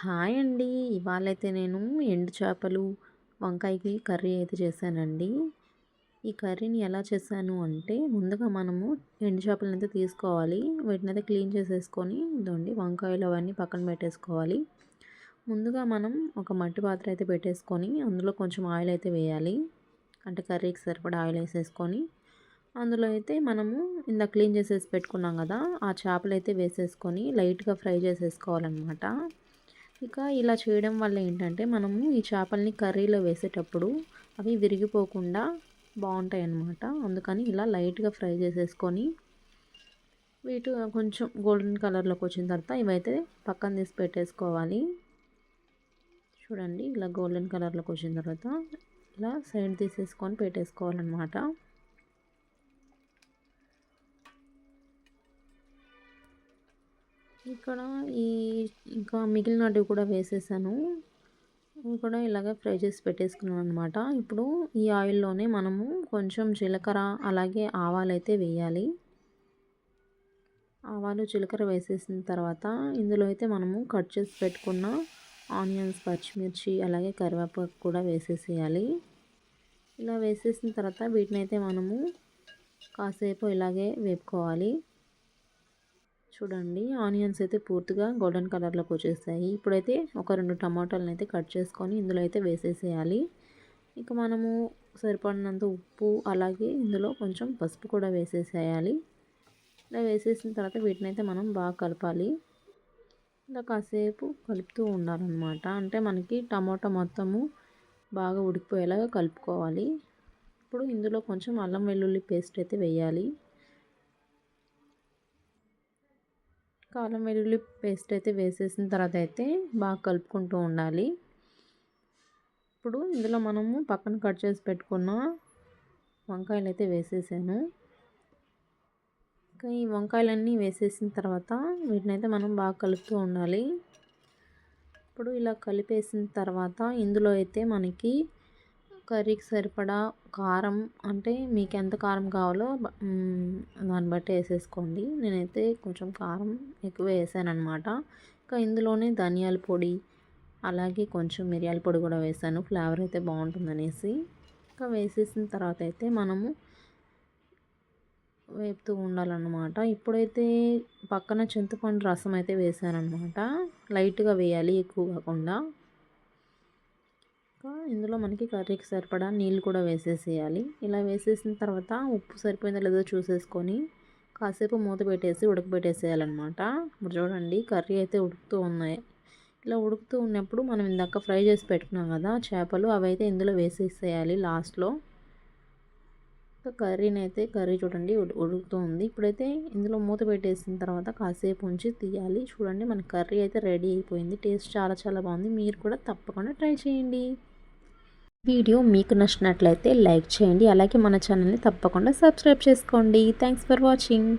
Hi అండి. ఇవాళైతే నేను ఎండు చేపలు, వంకాయకి కర్రీ అయితే చేశానండి. ఈ కర్రీని ఎలా చేశాను అంటే, ముందుగా మనము ఎండు చేపలనైతే తీసుకోవాలి. వీటినైతే క్లీన్ చేసేసుకొని, ఇదిగోండి వంకాయలు అవన్నీ పక్కన పెట్టేసుకోవాలి. ముందుగా మనం ఒక మట్టి పాత్ర అయితే పెట్టేసుకొని, అందులో కొంచెం ఆయిల్ అయితే వేయాలి. అంటే కర్రీకి సరిపడా ఆయిల్ వేసేసుకొని, అందులో అయితే మనము ఇందాక క్లీన్ చేసేసి పెట్టుకున్నాం కదా! ఆ చేపలైతే వేసేసుకొని లైట్‌గా ఫ్రై చేసేసుకోవాలనమాట. ఇక ఇలా చేయడం వల్ల ఏంటంటే మనము ఈ చేపల్ని కర్రీలో వేసేటప్పుడు అవి విరిగిపోకుండా బాగుంటాయన్నమాట. అందుకని ఇలా లైట్గా ఫ్రై చేసేసుకొని వీటి కొంచెం గోల్డెన్ కలర్లోకి వచ్చిన తర్వాత ఇవైతే పక్కన తీసి పెట్టేసుకోవాలి. చూడండి ఇలా గోల్డెన్ కలర్లోకి వచ్చిన తర్వాత ఇలా సైడ్ తీసేసుకొని పెట్టేసుకోవాలన్నమాట. ఇక్కడ ఈ ఇంకా మిగిలినవి కూడా వేసేసాను. ఇవి కూడా ఇలాగే ఫ్రై చేసి పెట్టేసుకున్నాను అనమాట. ఇప్పుడు ఈ ఆయిల్లోనే మనము కొంచెం జీలకర్ర అలాగే ఆవాలైతే వేయాలి. ఆవాలు జీలకర్ర వేసేసిన తర్వాత ఇందులో అయితే మనము కట్ చేసి పెట్టుకున్న ఆనియన్స్, పచ్చిమిర్చి అలాగే కరివేపాకు కూడా వేసేసేయాలి. ఇలా వేసేసిన తర్వాత వీటినైతే మనము కాసేపు ఇలాగే వేపుకోవాలి. చూడండి ఆనియన్స్ అయితే పూర్తిగా గోల్డెన్ కలర్లోకి వచ్చేసాయి. ఇప్పుడైతే ఒక 2 టమాటాలను అయితే కట్ చేసుకొని ఇందులో అయితే వేసేసేయాలి. ఇక మనము సరిపడినంత ఉప్పు అలాగే ఇందులో కొంచెం పసుపు కూడా వేసేసేయాలి. ఇలా వేసేసిన తర్వాత వీటినైతే మనం బాగా కలపాలి. ఇలా కాసేపు కలుపుతూ ఉండాలన్నమాట. అంటే మనకి టమాటా మొత్తము బాగా ఉడికిపోయేలాగా కలుపుకోవాలి. ఇప్పుడు ఇందులో కొంచెం అల్లం వెల్లుల్లి పేస్ట్ అయితే వేయాలి. అల్లం వెల్లుల్లి పేస్ట్ అయితే వేసేసిన తర్వాత అయితే బాగా కలుపుకుంటూ ఉండాలి. ఇప్పుడు ఇందులో మనము పక్కన కట్ చేసి పెట్టుకున్న వంకాయలు అయితే వేసేసాను. ఇంకా ఈ వంకాయలన్నీ వేసేసిన తర్వాత వీటినైతే మనం బాగా కలుపుతూ ఉండాలి. ఇప్పుడు ఇలా కలిపేసిన తర్వాత ఇందులో అయితే మనకి కర్రీకి సరిపడా కారం, అంటే మీకు ఎంత కారం కావాలో దాన్ని బట్టి వేసేసుకోండి. నేనైతే కొంచెం కారం ఎక్కువ వేసానన్నమాట. ఇంకా ఇందులోనే ధనియాల పొడి అలాగే కొంచెం మిరియాల పొడి కూడా వేసాను, ఫ్లేవర్ అయితే బాగుంటుందనేసి. ఇంకా వేసేసిన తర్వాత అయితే మనము వేపుతూ ఉండాలన్నమాట. ఇప్పుడైతే పక్కన చింతపండు రసం అయితే వేసానన్నమాట. లైట్గా వేయాలి, ఎక్కువ కాకుండా. ఇందులో మనకి కర్రీకి సరిపడా నీళ్ళు కూడా వేసేసేయాలి. ఇలా వేసేసిన తర్వాత ఉప్పు సరిపోయిందో లేదో చూసేసుకొని కాసేపు మూత పెట్టేసి ఉడకబెట్టేసేయాలన్నమాట. ఇప్పుడు చూడండి కర్రీ అయితే ఉడుకుతూ ఉన్నాయి. ఇలా ఉడుకుతూ ఉన్నప్పుడు మనం ఇందాక ఫ్రై చేసి పెట్టుకున్నాం కదా చేపలు, అవి అయితే ఇందులో వేసేసేయాలి లాస్ట్లో. కర్రీ చూడండి ఉడుకుతూ ఉంది. ఇప్పుడైతే ఇందులో మూత పెట్టేసిన తర్వాత కాసేపు ఉంచి తీయాలి. చూడండి మన కర్రీ అయితే రెడీ అయిపోయింది. టేస్ట్ చాలా చాలా బాగుంది. మీరు కూడా తప్పకుండా ట్రై చేయండి. వీడియో మీకు నచ్చినట్లయితే లైక్ చేయండి. అలాగే మన ఛానల్ని తప్పకుండా సబ్స్క్రైబ్ చేసుకోండి. Thanks for watching.